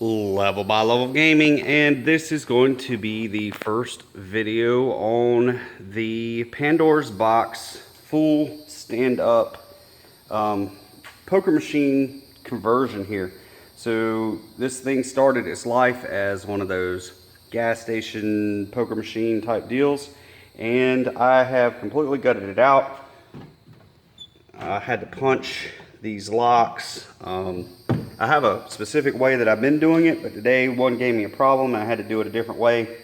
Level by Level Gaming, and this is going to be the first video on the Pandora's box full stand-up poker machine conversion here. So this thing started its life as one of those gas station poker machine type deals, and I have completely gutted it out. I had to punch these locks. I have a specific way that I've been doing it, but today one gave me a problem and I had to do it a different way.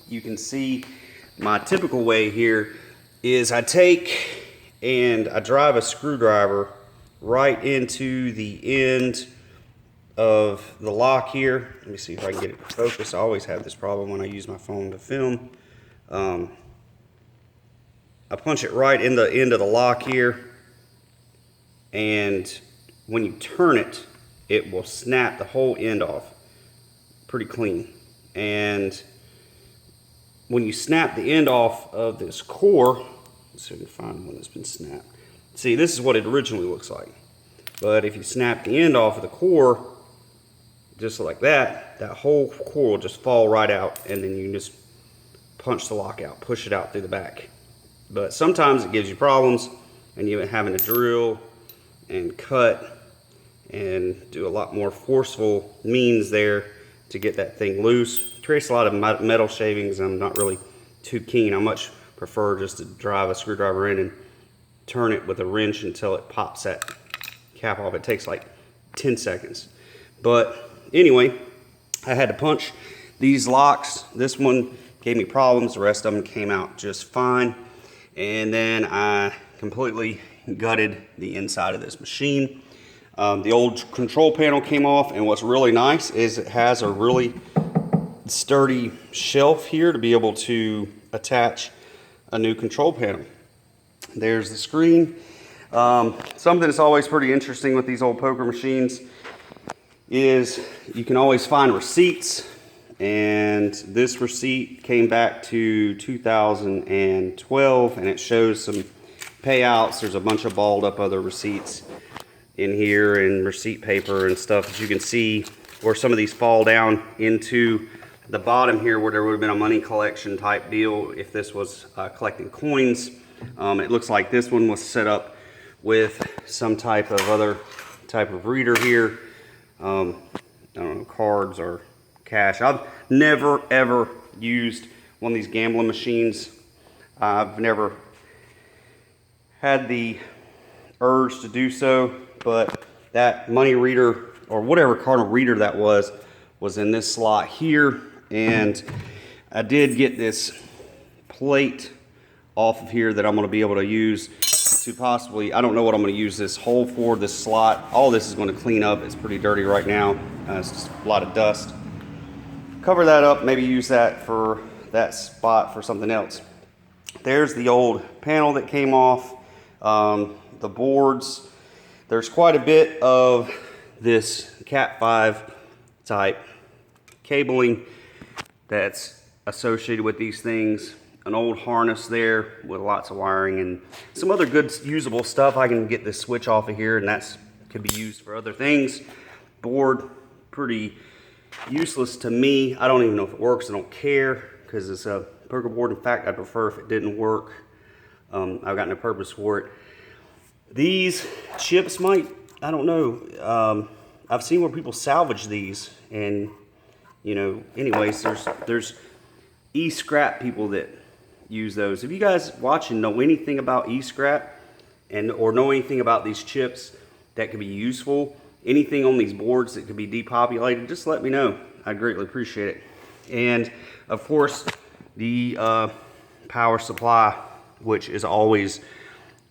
You can see my typical way here is I take and I drive a screwdriver right into the end of the lock here. Let me see if I can get it to focus. I always have this problem when I use my phone to film. I punch it right in the end of the lock here, and when you turn it, it will snap the whole end off pretty clean. And when you snap the end off of this core, let's see if we can find one that's been snapped. See, this is what it originally looks like. But if you snap the end off of the core, just like that, that whole core will just fall right out, and then you can just punch the lock out, push it out through the back. But sometimes it gives you problems, and you're having to drill and cut and do a lot more forceful means there to get that thing loose. It creates a lot of metal shavings, and I'm not really too keen. I much prefer just to drive a screwdriver in and turn it with a wrench until it pops that cap off. It takes like 10 seconds. But anyway, I had to punch these locks. This one gave me problems. The rest of them came out just fine. And then I completely gutted the inside of this machine. The old control panel came off, and what's really nice is it has a really sturdy shelf here to be able to attach a new control panel. There's the screen. Something that's always pretty interesting with these old poker machines is you can always find receipts, and this receipt came back to 2012, and it shows some payouts. There's a bunch of balled up other receipts in here and receipt paper and stuff that you can see where some of these fall down into the bottom here, where there would have been a money collection type deal if this was collecting coins. It looks like this one was set up with some type of other type of reader here. I don't know, cards or cash. I've never ever used one of these gambling machines. I've never had the urge to do so, but that money reader or whatever kind of reader that was in this slot here, and I did get this plate off of here that I'm going to be able to use to possibly, I don't know what I'm going to use this hole for, this slot. All this is going to clean up. It's pretty dirty right now. It's just a lot of dust. Cover that up, maybe use that for that spot for something else. There's the old panel that came off. The boards, there's quite a bit of this Cat 5 type cabling that's associated with these things. An old harness there with lots of wiring and some other good usable stuff. I can get this switch off of here, and that's could be used for other things. Board, pretty useless to me. I don't even know if it works. I don't care because it's a poker board. In fact, I'd prefer if it didn't work. I've got no purpose for it. These chips might, I don't know. I've seen where people salvage these, and you know, anyways, there's e-scrap people that use those. If you guys watching know anything about e-scrap or know anything about these chips that could be useful, anything on these boards that could be depopulated, just let me know. I'd greatly appreciate it. And of course, the power supply, which is always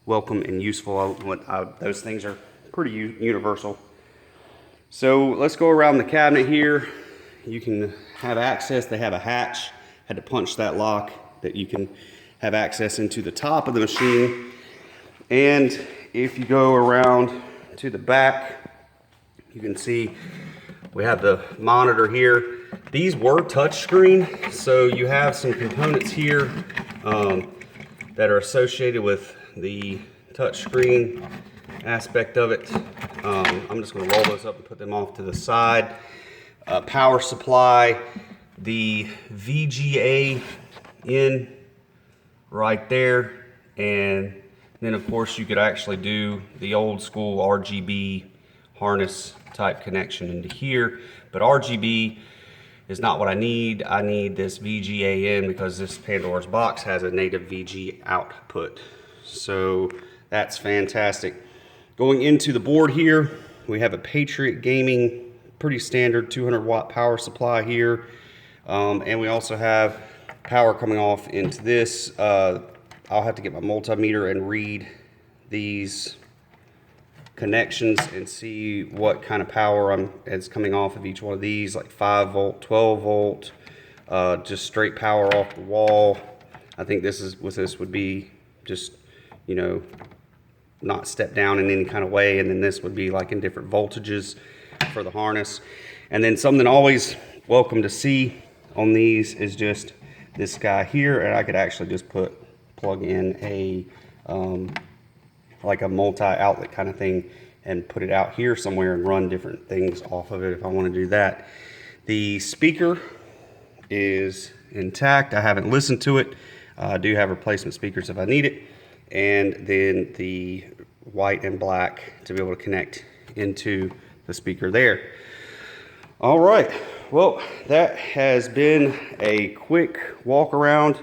welcome and useful. Those things are pretty universal. So let's go around the cabinet here. You can have access. They have a hatch. Had to punch that lock that you can have access into the top of the machine. And if you go around to the back, you can see we have the monitor here. These were touchscreen, so you have some components here that are associated with the touchscreen aspect of it. I'm just going to roll those up and put them off to the side. power supply, the VGA in right there, and then of course you could actually do the old school RGB harness type connection into here, but RGB is not what I need. I need this VGA in because this Pandora's box has a native VG output. So that's fantastic. Going into the board here, we have a Patriot Gaming, pretty standard 200 watt power supply here. And we also have power coming off into this. I'll have to get my multimeter and read these connections and see what kind of power is coming off of each one of these, like 5 volt, 12 volt, just straight power off the wall. I think this would be just, you know, not step down in any kind of way, and then this would be like in different voltages for the harness. And then something always welcome to see on these is just this guy here, and I could actually just plug in a like a multi-outlet kind of thing and put it out here somewhere and run different things off of it if I want to do that. The speaker is intact. I haven't listened to it. I do have replacement speakers if I need it. And then the white and black to be able to connect into the speaker there. All right, well, that has been a quick walk around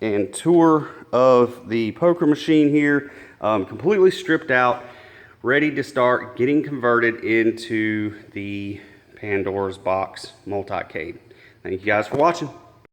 and tour of the poker machine here, completely stripped out, ready to start getting converted into the Pandora's box multi-cade. Thank you guys for watching.